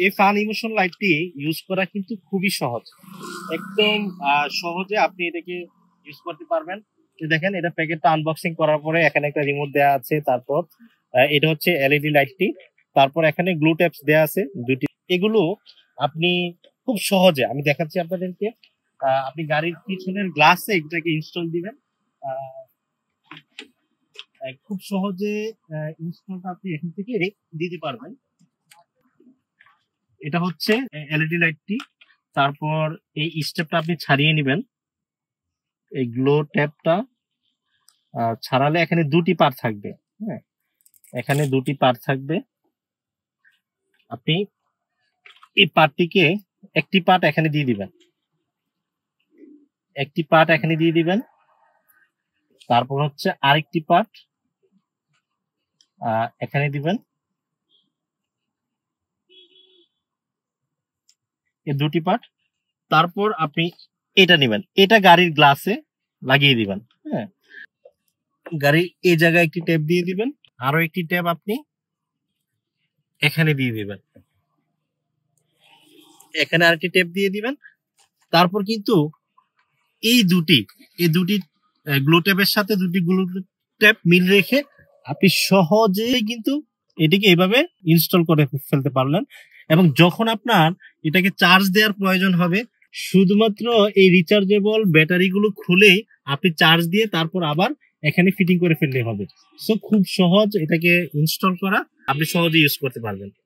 এই fun emotion লাইটটি use করা কিন্তু খুবই সহজ, একদম সহজে আপনি এটাকে ইউজ করতে পারবেন। দেখেন এটা প্যাকেটটা আনবক্সিং করার পরে এখানে একটা রিমোট দেওয়া আছে, তারপর এটা হচ্ছে এলইডি লাইটটি, তারপর এখানে গ্লু ট্যাপস দেওয়া আছে দুটি। এগুলো আপনি খুব সহজে, আমি দেখাচ্ছি আপনাদেরকে, আপনি গাড়ির পিছনের গ্লাসে এটাকে ইনস্টল দিবেন। খুব সহজে ইনস্টলটা আপনি এখান থেকে দিতে পারবেন। এটা হচ্ছে এলইডি লাইটটি, তারপর এই স্টেপটা আপনি ছাড়িয়ে নেবেন। এই গ্লো ট্যাপটা ছাড়ালে এখানে দুটি পার্ট থাকবে। হ্যাঁ, এখানে দুটি পার্ট থাকবে। আপনি এই পার্টটিকে একটি পার্ট এখানে দিয়ে দিবেন, একটি পার্ট এখানে দিয়ে দিবেন, তারপর হচ্ছে আরেকটি পার্ট এখানে দিবেন। এই দুটি পার্ট, তারপর আপনি এটা নেবেন, এটা গাড়ির গ্লাসে লাগিয়ে দিবেন। হ্যাঁ, গাড়ির এই জায়গায় একটি ট্যাপ দিয়ে দিবেন, আরো একটি ট্যাপ আপনি এখানে দিয়ে দিবেন, এখানে আরেকটি ট্যাপ দিয়ে দিবেন। তারপর কিন্তু এই দুটি গ্লু ট্যাপের সাথে দুটি গ্লু ট্যাপ মিল রেখে আপনি সহজেই কিন্তু এটিকে এইভাবে ইনস্টল করে ফেলতে পারলেন। এবং যখন আপনার এটাকে চার্জ দেওয়ার প্রয়োজন হবে, শুধুমাত্র এই রিচার্জেবল ব্যাটারিগুলো খুলেই আপনি চার্জ দিয়ে তারপর আবার এখানে ফিটিং করে ফেললে হবে। সো খুব সহজ এটাকে ইনস্টল করা, আপনি সহজে ইউজ করতে পারবেন।